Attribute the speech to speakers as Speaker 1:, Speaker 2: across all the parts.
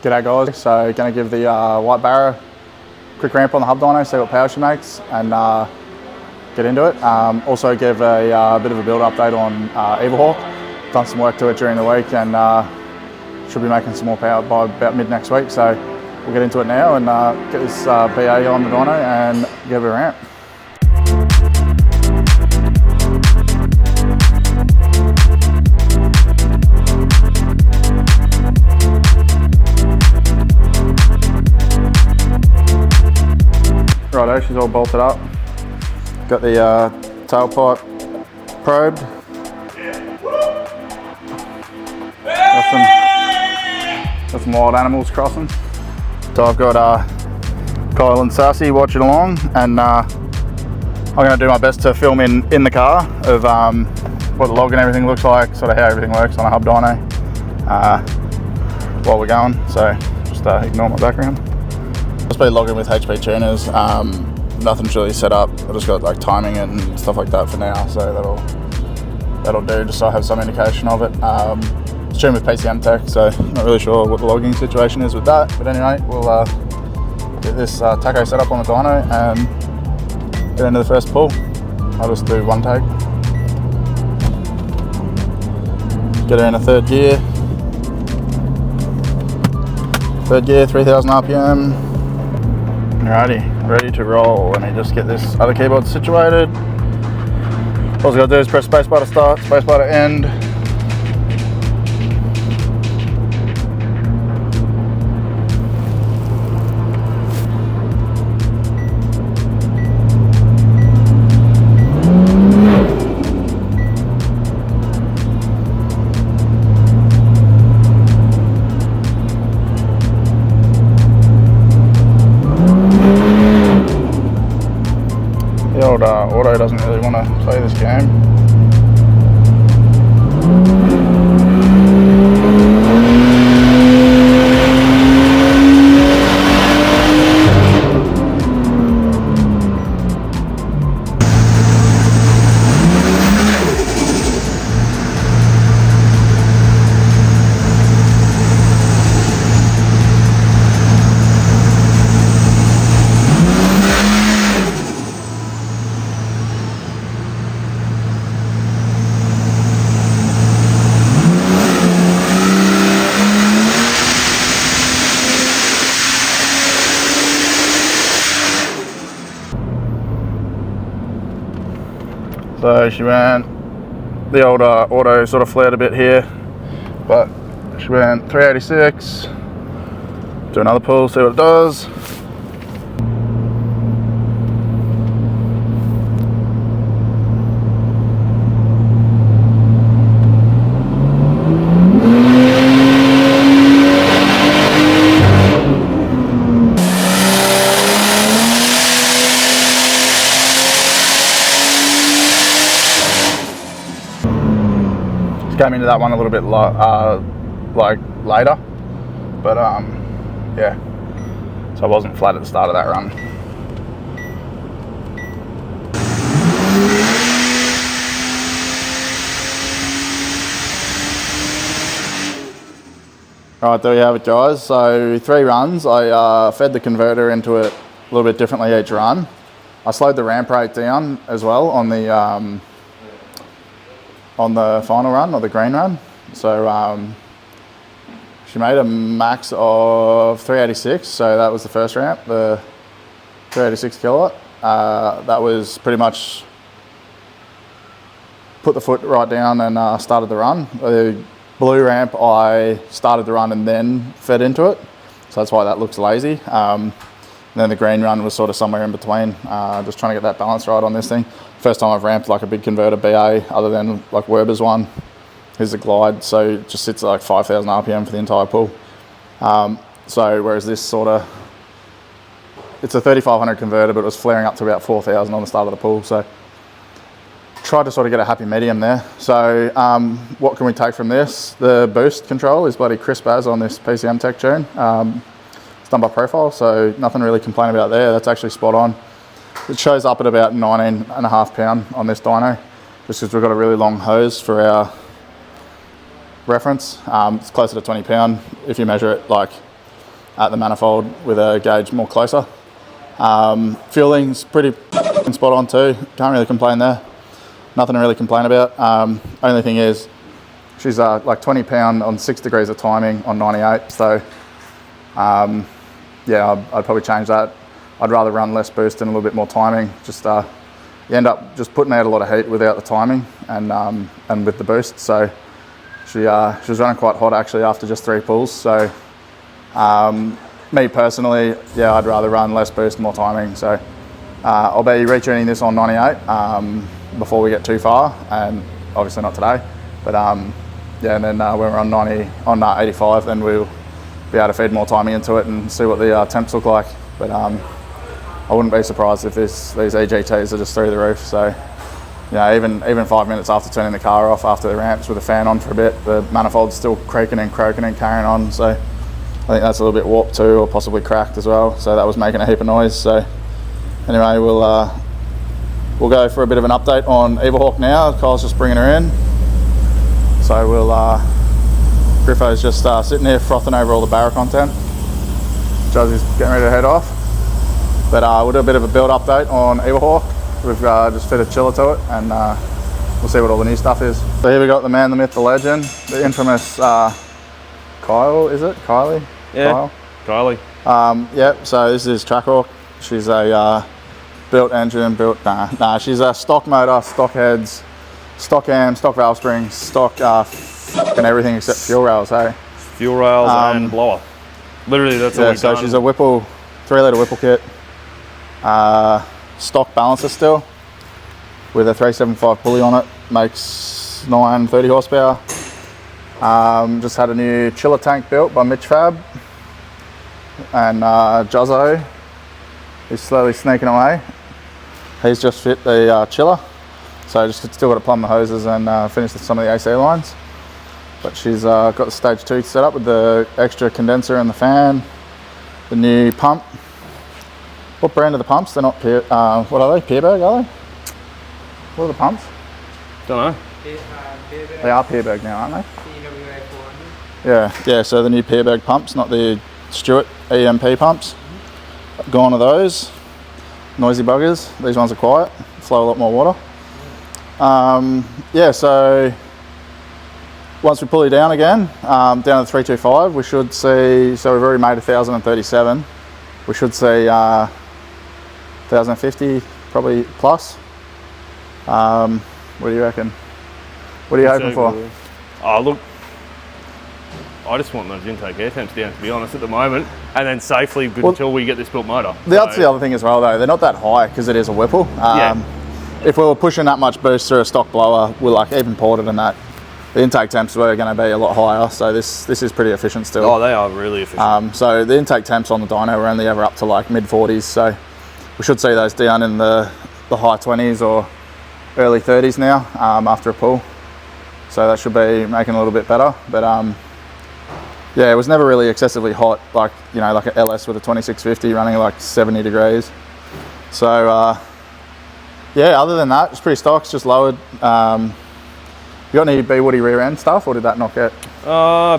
Speaker 1: G'day guys, so going to give the White Barra a quick ramp on the hub dyno, see what power she makes and get into it. Also give a bit of a build update on EVLHWK. Done some work to it during the week and should be making some more power by about mid next week. So we'll get into it now and get this BA on the dyno and give it a ramp. Righto, she's all bolted up. Got the tailpipe probed. Got some wild animals crossing. So I've got Kyle and Sassy watching along, and I'm going to do my best to film in the car of what the log and everything looks like, sort of how everything works on a hub dyno while we're going. So just ignore my background. Just been logging with HP tuners. Nothing's really set up. I just got like timing and stuff like that for now, so that'll do, just so I have some indication of it. It's tuned with PCM Tech, so not really sure what the logging situation is with that. But anyway, we'll get this tacho set up on the dyno and get into the first pull. I'll just do one take. Get her in a third gear. Third gear, 3000 RPM. Alrighty, ready to roll. Let me just get this other keyboard situated. All I gotta do is press spacebar to start, spacebar to end. The old auto doesn't really want to play this game. So she went, the old auto sort of flared a bit here, but she went 386, do another pull, see what it does. Came into that one a little bit like later, but yeah, so I wasn't flat at the start of that run. Alright, there you have it guys. So 3 runs. I fed the converter into it a little bit differently each run. I slowed the ramp rate down as well on the final run, or the green run. So she made a max of 386, so that was the first ramp, the 386 kilowatt. That was pretty much put the foot right down and started the run. The blue ramp, I started the run and then fed into it, so that's why that looks lazy. And then the green run was sort of somewhere in between, just trying to get that balance right on this thing. First time I've ramped like a big converter BA other than like Werber's one. Here's the glide, so it just sits at like 5,000 RPM for the entire pull. So whereas this sort of, it's a 3500 converter, but it was flaring up to about 4,000 on the start of the pull. So tried to sort of get a happy medium there. So what can we take from this? The boost control is bloody crisp as on this PCM Tech tune. It's done by profile, so nothing really complain about there. That's actually spot on. It shows up at about 19.5 pound on this dyno, just because we've got a really long hose for our reference. It's closer to 20 pound if you measure it like at the manifold with a gauge more closer. Fueling's pretty spot on too. Can't really complain there. Nothing to really complain about. Only thing is, she's like 20 pound on 6 degrees of timing on 98. So yeah, I'd probably change that. I'd rather run less boost and a little bit more timing. Just you end up just putting out a lot of heat without the timing and with the boost. So she was running quite hot actually after just 3 pulls. So me personally, yeah, I'd rather run less boost, more timing. So I'll be retuning this on 98 before we get too far, and obviously not today. But yeah, and then when we're on 85, then we'll be able to feed more timing into it and see what the temps look like. But I wouldn't be surprised if these EGTs are just through the roof. So you know, even 5 minutes after turning the car off after the ramps with the fan on for a bit, the manifold's still creaking and croaking and carrying on. So I think that's a little bit warped too, or possibly cracked as well. So that was making a heap of noise. So anyway, we'll go for a bit of an update on EVLHWK now. Kyle's just bringing her in. So Griffo's just sitting here frothing over all the barra content. Josie's getting ready to head off. But we'll do a bit of a build update on EVLHWK. We've just fitted a chiller to it, and we'll see what all the new stuff is. So here we got the man, the myth, the legend, the infamous Kyle, is it? Kylie?
Speaker 2: Yeah,
Speaker 1: Kyle?
Speaker 2: Kylie.
Speaker 1: Yep, so this is Trackhawk. She's a built engine, she's a stock motor, stock heads, stock am, stock valve springs, stock and everything except fuel rails, hey?
Speaker 2: Fuel rails and blower. Literally, that's all we've done.
Speaker 1: So she's a Whipple, 3-litre Whipple kit. Stock balancer still, with a 375 pulley on it, makes 930 horsepower. Just had a new chiller tank built by Mitch Fab, and Jozzo is slowly sneaking away. He's just fit the chiller, so just still got to plumb the hoses and finish some of the AC lines. But she's got the stage 2 set up with the extra condenser and the fan, the new pump. What brand are the pumps? They're not what are they? Pierberg, are they? What are the pumps?
Speaker 2: Don't know.
Speaker 1: They are Pierberg now, aren't they? Yeah. So the new Pierberg pumps, not the Stewart EMP pumps. Gone are those. Noisy buggers. These ones are quiet. Flow a lot more water. Yeah. So once we pull it down again, down to the 325, we should see. So we've already made 1,037. We should see 1,050 probably plus. What do you reckon? What are you hoping for?
Speaker 2: Oh look, I just want those intake air temps down, to be honest, at the moment, and then safely until we get this built motor.
Speaker 1: That's the other thing as well, though. They're not that high because it is a Whipple. If we were pushing that much boost through a stock blower, we're like even ported than that. The intake temps were going to be a lot higher, so this is pretty efficient still.
Speaker 2: Oh, they are really efficient.
Speaker 1: So the intake temps on the dyno were only ever up to like mid 40s, so we should see those down in the high 20s or early 30s now after a pull. So that should be making a little bit better. But yeah, it was never really excessively hot, like like an LS with a 2650 running like 70 degrees. So yeah, other than that, it's pretty stock. It's just lowered. You got any B-Woody rear end stuff, or did that knock out?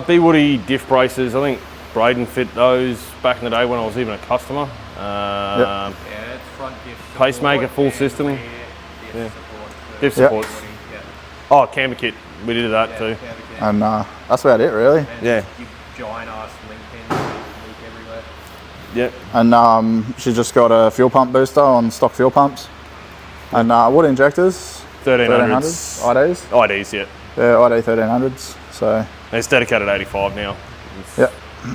Speaker 2: B-Woody diff braces. I think Braden fit those back in the day when I was even a customer.
Speaker 3: Yeah, it's front diff
Speaker 2: pacemaker, full system.
Speaker 3: Diff
Speaker 2: Diff supports. Oh, camber kit. We did that too.
Speaker 1: And that's about it, really.
Speaker 3: And
Speaker 2: yeah.
Speaker 3: Giant ass link pins leak everywhere.
Speaker 2: Yep.
Speaker 1: And she just got a fuel pump booster on stock fuel pumps. And what injectors?
Speaker 2: 1300s.
Speaker 1: IDs?
Speaker 2: IDs, yeah.
Speaker 1: Yeah, ID 1300s. So.
Speaker 2: And it's dedicated 85 now.
Speaker 1: Yep.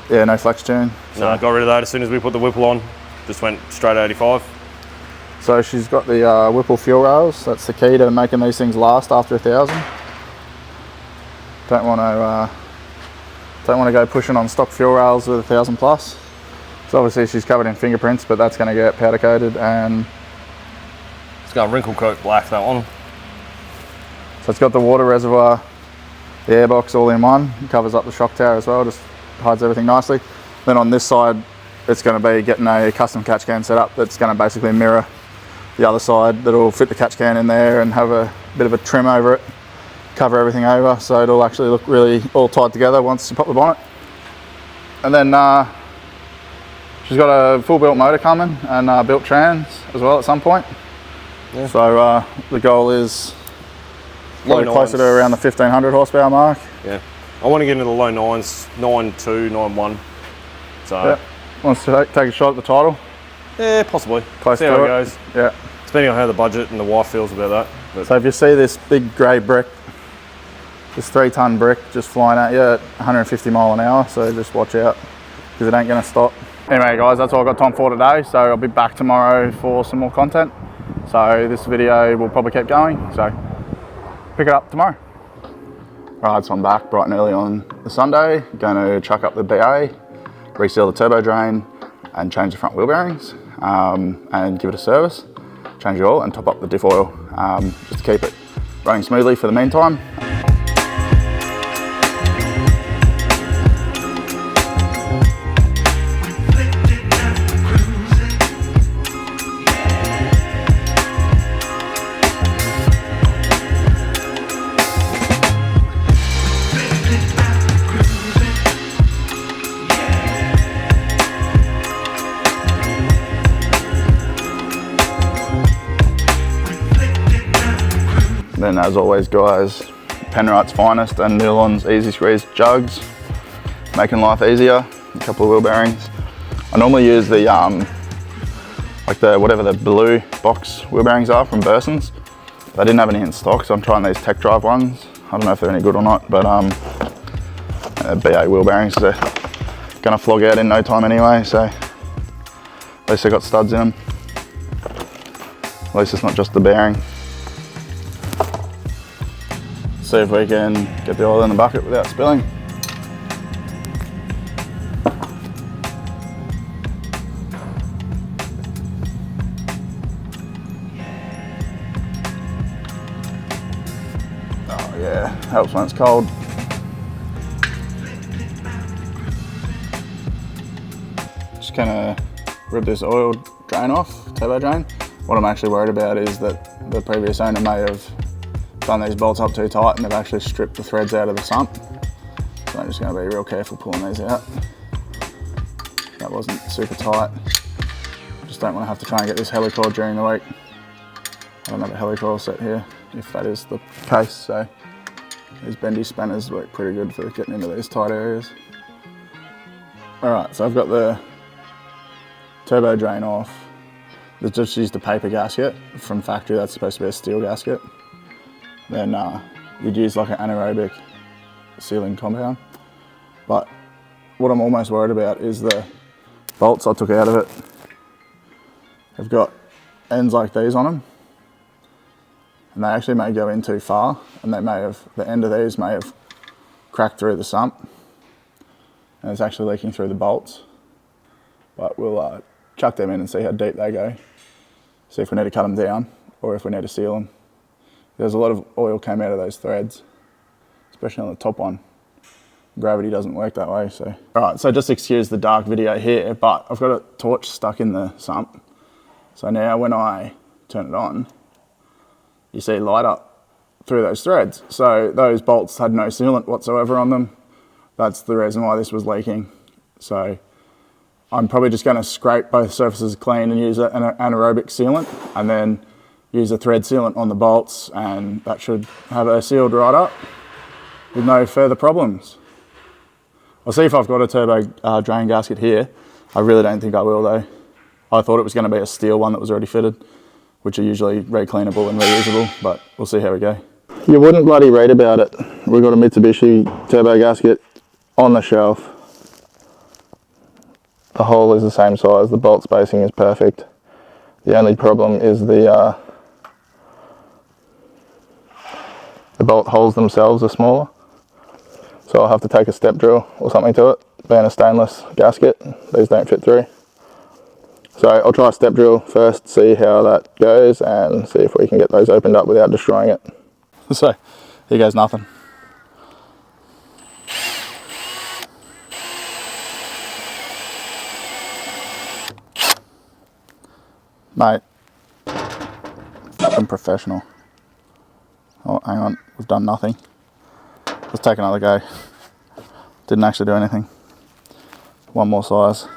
Speaker 1: Yeah, no flex tune. So.
Speaker 2: No, got rid of that as soon as we put the Whipple on. Just went straight 85.
Speaker 1: So she's got the Whipple fuel rails. That's the key to making these things last after 1,000. Don't want to go pushing on stock fuel rails with 1,000 plus. So obviously she's covered in fingerprints, but that's going to get powder coated, and
Speaker 2: it's got a wrinkle coat black, that one.
Speaker 1: So it's got the water reservoir, the airbox all in one. It covers up the shock tower as well, just hides everything nicely. Then on this side, it's going to be getting a custom catch can set up that's going to basically mirror the other side. That'll fit the catch can in there and have a bit of a trim over it, cover everything over, so it'll actually look really all tied together once you pop the bonnet. And then She's got a full built motor coming and built trans as well at some point.
Speaker 2: Yeah.
Speaker 1: So the goal is
Speaker 2: Low
Speaker 1: probably closer to
Speaker 2: nines.
Speaker 1: around the 1500 horsepower mark.
Speaker 2: Yeah. I want to get into the low 9s, 9.2, 9.1. So,
Speaker 1: Yeah. Wants to take a shot at the title.
Speaker 2: yeah, possibly.
Speaker 1: Close
Speaker 2: See
Speaker 1: to
Speaker 2: how it
Speaker 1: it.
Speaker 2: goes.
Speaker 1: Yeah.
Speaker 2: Depending on how the budget and the wife feels about that. But
Speaker 1: So if you see this big grey brick, this 3-ton brick just flying at you at 150 mile an hour, so just watch out because it ain't going to stop. Anyway guys, that's all I've got time for today, so I'll be back tomorrow for some more content. So this video will probably keep going, so pick it up tomorrow. Alright, so I'm back bright and early on the Sunday, going to chuck up the BA, reseal the turbo drain and change the front wheel bearings and give it a service, change the oil and top up the diff oil just to keep it running smoothly for the meantime. Then as always guys, Penrite's finest and Nylon's easy squeeze jugs, making life easier, a couple of wheel bearings. I normally use the like the whatever the blue box wheel bearings are from Burson's. They didn't have any in stock, so I'm trying these tech drive ones. I don't know if they're any good or not, but BA wheel bearings, they're gonna flog out in no time anyway, so at least they got studs in them. At least it's not just the bearing. See if we can get the oil in the bucket without spilling. Oh yeah, helps when it's cold. Just gonna rip this oil drain off, turbo drain. What I'm actually worried about is that the previous owner may have done these bolts up too tight and they've actually stripped the threads out of the sump. So I'm just going to be real careful pulling these out. That wasn't super tight. Just don't want to have to try and get this helicoil during the week. I don't have a helicoil set here, if that is the case, so these bendy spanners work pretty good for getting into these tight areas. Alright, so I've got the turbo drain off. I've just used a paper gasket from factory. That's supposed to be a steel gasket. Then you'd use like an anaerobic sealing compound. But what I'm almost worried about is the bolts I took out of it have got ends like these on them, and they actually may go in too far, and they may have, the end of these may have cracked through the sump and it's actually leaking through the bolts. But we'll chuck them in and see how deep they go, see if we need to cut them down or if we need to seal them. There's a lot of oil came out of those threads, especially on the top one. Gravity doesn't work that way, so. All right, so just excuse the dark video here, but I've got a torch stuck in the sump. So now when I turn it on, you see light up through those threads. So those bolts had no sealant whatsoever on them. That's the reason why this was leaking. So I'm probably just gonna scrape both surfaces clean and use an anaerobic sealant, and then use a thread sealant on the bolts, and that should have her sealed right up with no further problems. I'll see if I've got a turbo drain gasket here. I really don't think I will though. I thought it was going to be a steel one that was already fitted, which are usually recleanable and reusable, but we'll see how we go. You wouldn't bloody read about it. We've got a Mitsubishi turbo gasket on the shelf. The hole is the same size, the bolt spacing is perfect. The only problem is the bolt holes themselves are smaller. So I'll have to take a step drill or something to it. Being a stainless gasket, these don't fit through. So I'll try a step drill first, see how that goes, and see if we can get those opened up without destroying it. So here goes nothing. Mate, fucking professional. Oh, hang on, we've done nothing. Let's take another go. Didn't actually do anything. One more size.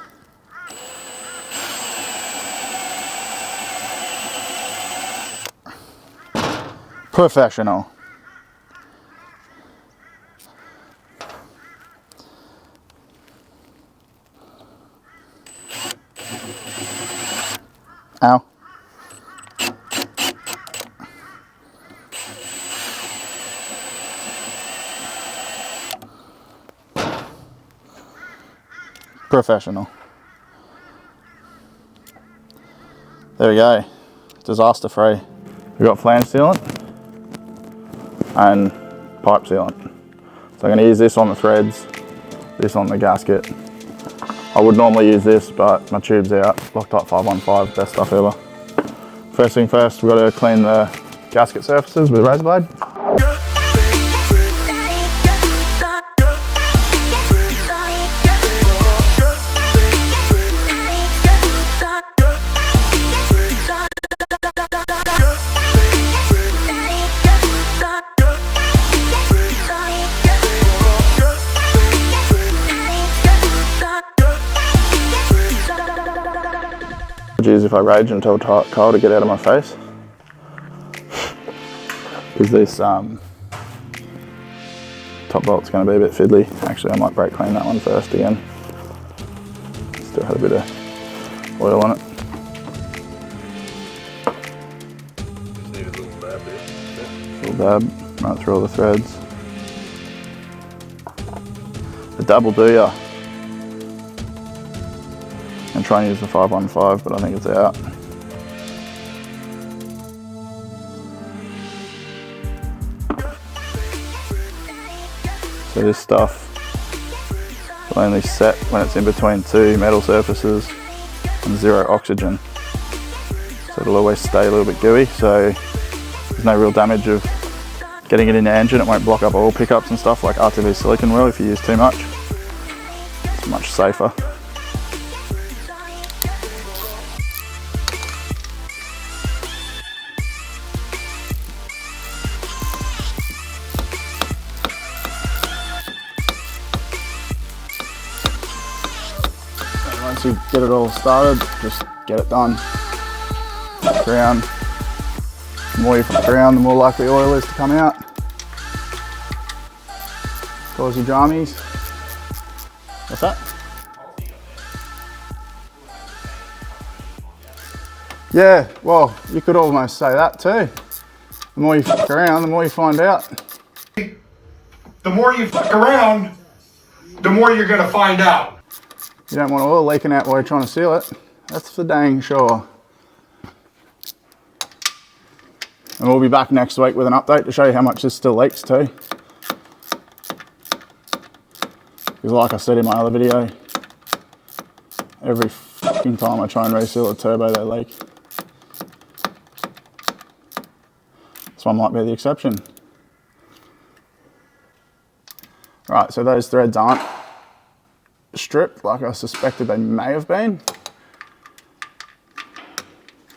Speaker 1: Professional. Ow. Professional. There we go. Disaster free. We've got flange sealant and pipe sealant. So I'm going to use this on the threads, this on the gasket. I would normally use this, but my tube's out. Loctite 515, best stuff ever. First thing first, we've got to clean the gasket surfaces with a razor blade. Use if I rage and tell Kyle to get out of my face. Is this top bolt's going to be a bit fiddly. Actually, I might brake clean that one first again. Still had a bit of oil on it.
Speaker 2: Just need a little dab there.
Speaker 1: Little dab right through all the threads. The dab will do ya. And try and use the 515, but I think it's out. So this stuff will only set when it's in between two metal surfaces and zero oxygen. So it'll always stay a little bit gooey, so there's no real damage of getting it in the engine. It won't block up oil pickups and stuff like RTV silicone will if you use too much. It's much safer. Once you get it all started, just get it done. Ground. The more you put ground, the more likely oil is to come out. Cause you dramies. What's that? Yeah, well, you could almost say that too. The more you fuck around, the more you find out.
Speaker 4: The more you fuck around, the more you're gonna find out.
Speaker 1: You don't want oil leaking out while you're trying to seal it. That's for dang sure. And we'll be back next week with an update to show you how much this still leaks too. Because like I said in my other video, every fucking time I try and reseal a turbo, they leak. This one might be the exception. Right, so those threads aren't stripped like I suspected they may have been.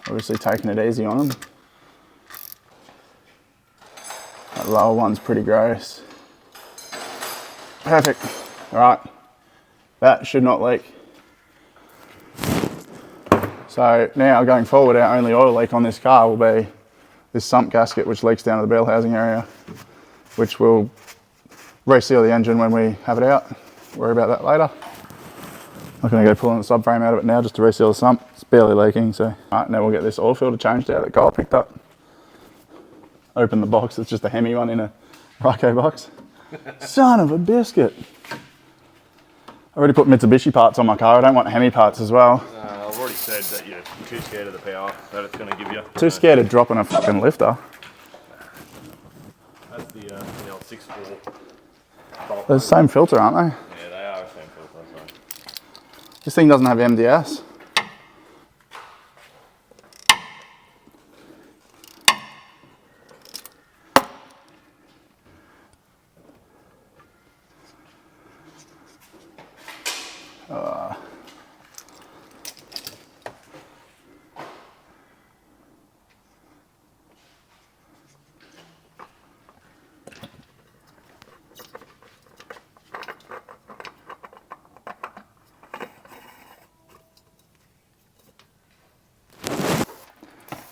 Speaker 1: Obviously taking it easy on them. That lower one's pretty gross. Perfect. All right, that should not leak. So now going forward, our only oil leak on this car will be this sump gasket which leaks down to the bell housing area, which will reseal the engine when we have it out. Worry about that later. I'm going to go pulling the subframe out of it now just to reseal the sump. It's barely leaking, so. All right, now we'll get this oil filter changed out that Kyle picked up. Open the box, it's just a Hemi one in a Ryco box. Son of a biscuit. I already put Mitsubishi parts on my car, I don't want Hemi parts as well.
Speaker 2: I've already said that you're too scared of the power that it's going to give you.
Speaker 1: Too scared of dropping a fucking lifter.
Speaker 2: That's the old 6.4.
Speaker 1: They're the same filter, aren't they?
Speaker 2: Yeah, they are the same filter. So.
Speaker 1: This thing doesn't have MDS.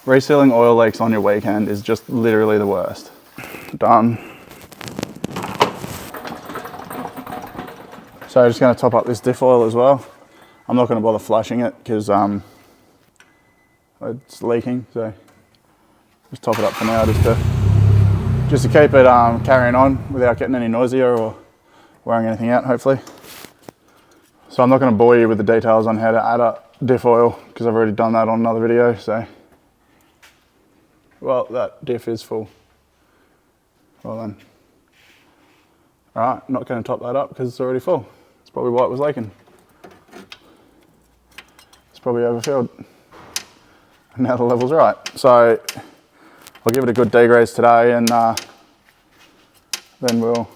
Speaker 1: Resealing oil leaks on your weekend is just literally the worst. Done. So I'm just going to top up this diff oil as well. I'm not going to bother flushing it because it's leaking, so just top it up for now just to keep it carrying on without getting any noisier or wearing anything out, hopefully. So I'm not going to bore you with the details on how to add up diff oil because I've already done that on another video. So, well, that diff is full. Well then, all right, not going to top that up because it's already full. That's probably why it was leaking. It's probably overfilled. And now the level's right. So I'll give it a good degrease today, and then we'll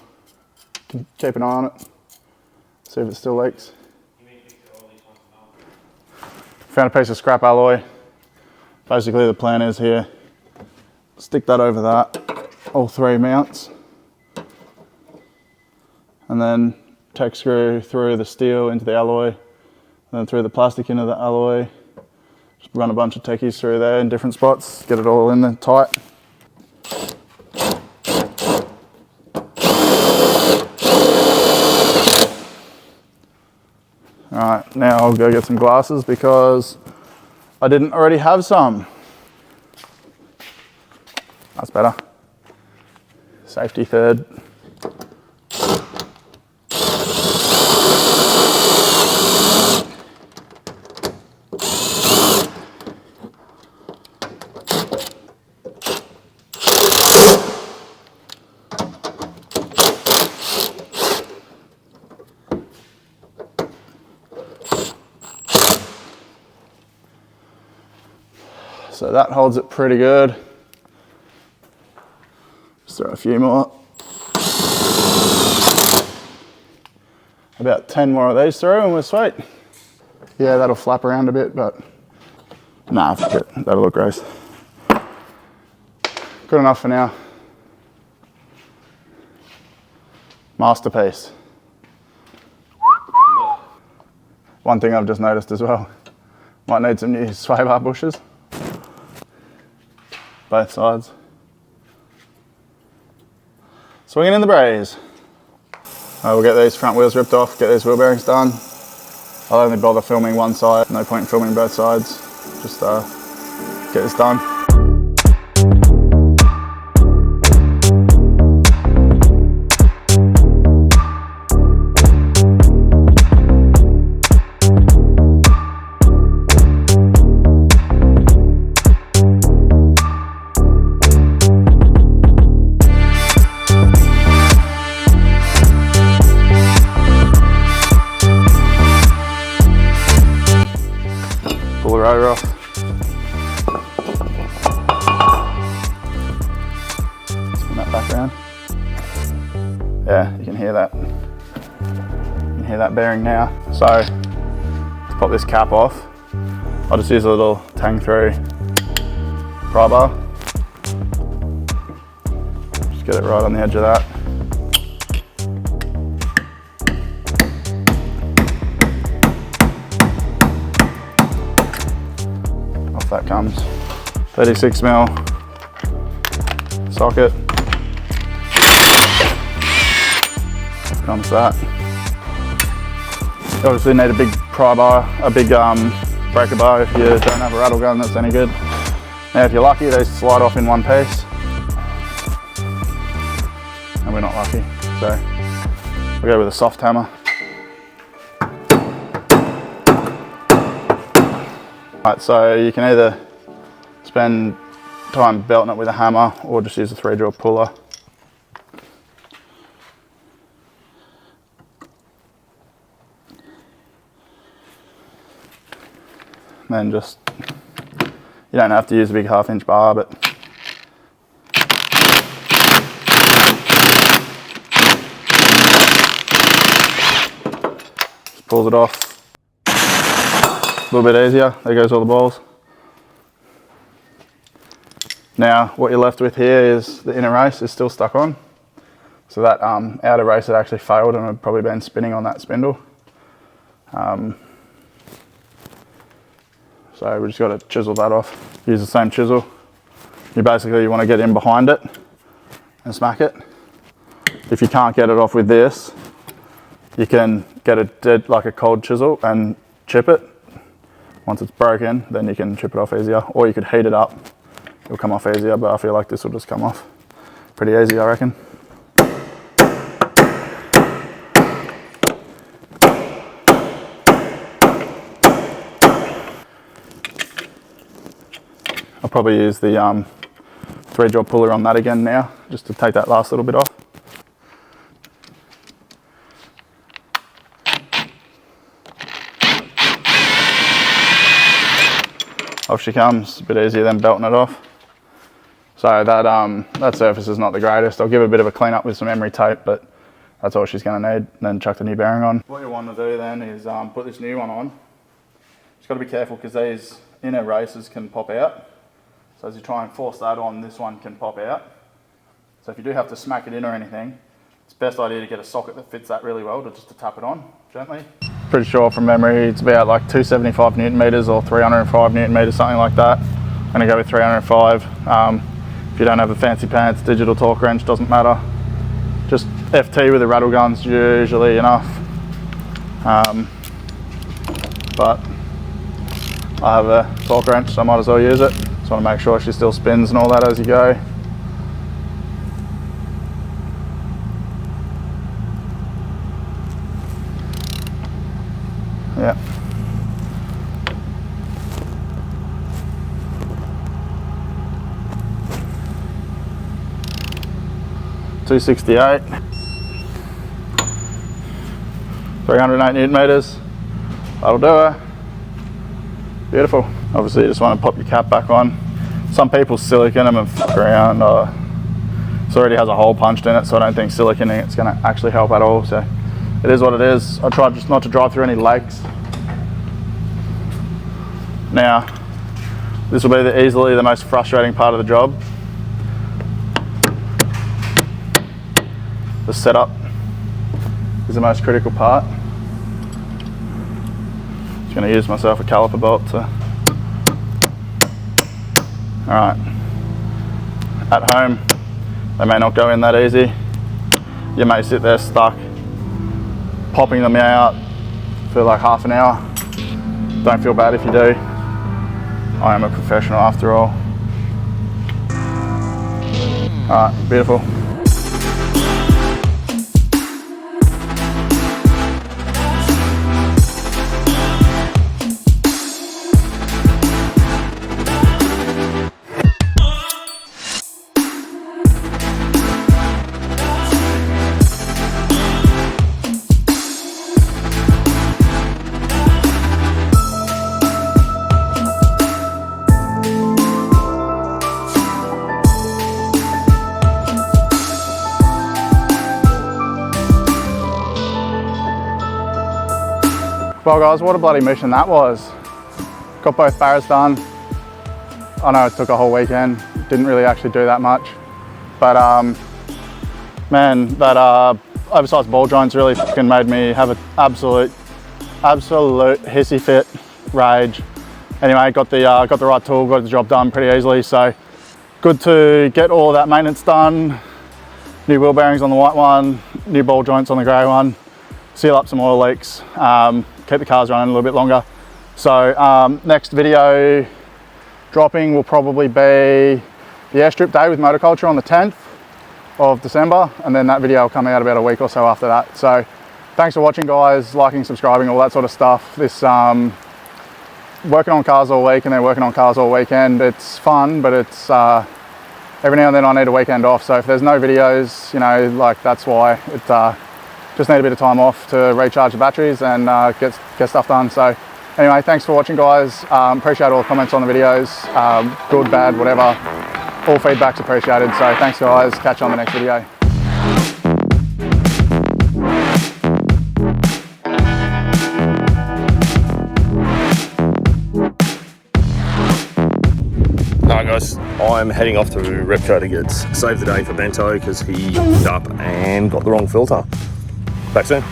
Speaker 1: keep an eye on it, see if it still leaks. Found a piece of scrap alloy. Basically the plan is here, stick that over that, all three mounts, and then tack screw through the steel into the alloy, and then through the plastic into the alloy. Just run a bunch of techies through there in different spots, get it all in there tight. Alright, now I'll go get some glasses because I didn't already have some. That's better. Safety third. So that holds it pretty good. Just throw a few more. About 10 more of these through and we're sweet. Yeah, that'll flap around a bit, but nah, forget it. That'll look gross. Good enough for now. Masterpiece. One thing I've just noticed as well, might need some new sway bar bushes. Both sides. Swinging in the breeze. We'll get these front wheels ripped off, get these wheel bearings done. I'll only bother filming one side, no point in filming both sides. Just get this done. Pull the rotor off. Spin that back around. Yeah, you can hear that. You can hear that bearing now. So, to pop this cap off, I'll just use a little tang through pry bar. Just get it right on the edge of that. That comes 36mm socket. Comes that. You obviously need a big pry bar, a big breaker bar if you don't have a rattle gun that's any good. Now if you're lucky, they slide off in one piece, and we're not lucky, so we'll go with a soft hammer. Right, so you can either spend time belting it with a hammer or just use a 3-drill puller. And then just, you don't have to use a big 1/2-inch bar, but just pulls it off. A little bit easier, there goes all the balls. Now what you're left with here is the inner race is still stuck on. So that outer race had actually failed and had probably been spinning on that spindle. So we just got to chisel that off. Use the same chisel. You want to get in behind it and smack it. If you can't get it off with this, you can get it dead like a cold chisel and chip it. Once it's broken, then you can chip it off easier, or you could heat it up. It'll come off easier, but I feel like this will just come off pretty easy, I reckon. I'll probably use the 3-job puller on that again now, just to take that last little bit off. Off she comes, a bit easier than belting it off. So that surface is not the greatest. I'll give it a bit of a clean up with some emery tape, but that's all she's going to need, and then chuck the new bearing on. What you want to do then is put this new one on. Just got to be careful because these inner races can pop out. So as you try and force that on, this one can pop out. So if you do have to smack it in or anything, it's best idea to get a socket that fits that really well, just to tap it on gently. Pretty sure from memory it's about like 275 Newton meters or 305 Newton meters, something like that. I'm going to go with 305. If you don't have a fancy pants digital torque wrench, doesn't matter. Just FT with the rattle gun's usually enough. But I have a torque wrench, so I might as well use it. Just want to make sure she still spins and all that as you go. Yeah. $268, 308 Newton meters. That'll do her. Beautiful. Obviously, you just want to pop your cap back on. Some people silicone them and fuck around. This already has a hole punched in it, so I don't think siliconing it's going to actually help at all. So it is what it is. I tried just not to drive through any lakes. Now, this will be easily the most frustrating part of the job. The setup is the most critical part. Just going to use myself a caliper bolt to. Alright. At home, they may not go in that easy. You may sit there stuck, popping them out for like half an hour. Don't feel bad if you do. I am a professional after all. Alright, beautiful. Well guys, what a bloody mission that was. Got both barrows done. I know it took a whole weekend, didn't really actually do that much. But man, that oversized ball joints really fucking made me have an absolute hissy fit rage. Anyway, got the right tool, got the job done pretty easily, so good to get all of that maintenance done. New wheel bearings on the white one, new ball joints on the grey one, seal up some oil leaks, keep the cars running a little bit longer. So next video dropping will probably be the airstrip day with motorculture on the 10th of December, and then that video will come out about a week or so after that. So thanks for watching guys, liking, subscribing, all that sort of stuff. This working on cars all week and then working on cars all weekend, it's fun, but it's every now and then I need a weekend off. So if there's no videos, you know, like that's why. It just need a bit of time off to recharge the batteries and get stuff done. So anyway, thanks for watching guys. Appreciate all the comments on the videos, good, bad, whatever. All feedback's appreciated. So thanks guys, catch you on the next video.
Speaker 2: Alright guys, I'm heading off to Repco to get save the day for Bento because he hooked up and got the wrong filter. Back soon.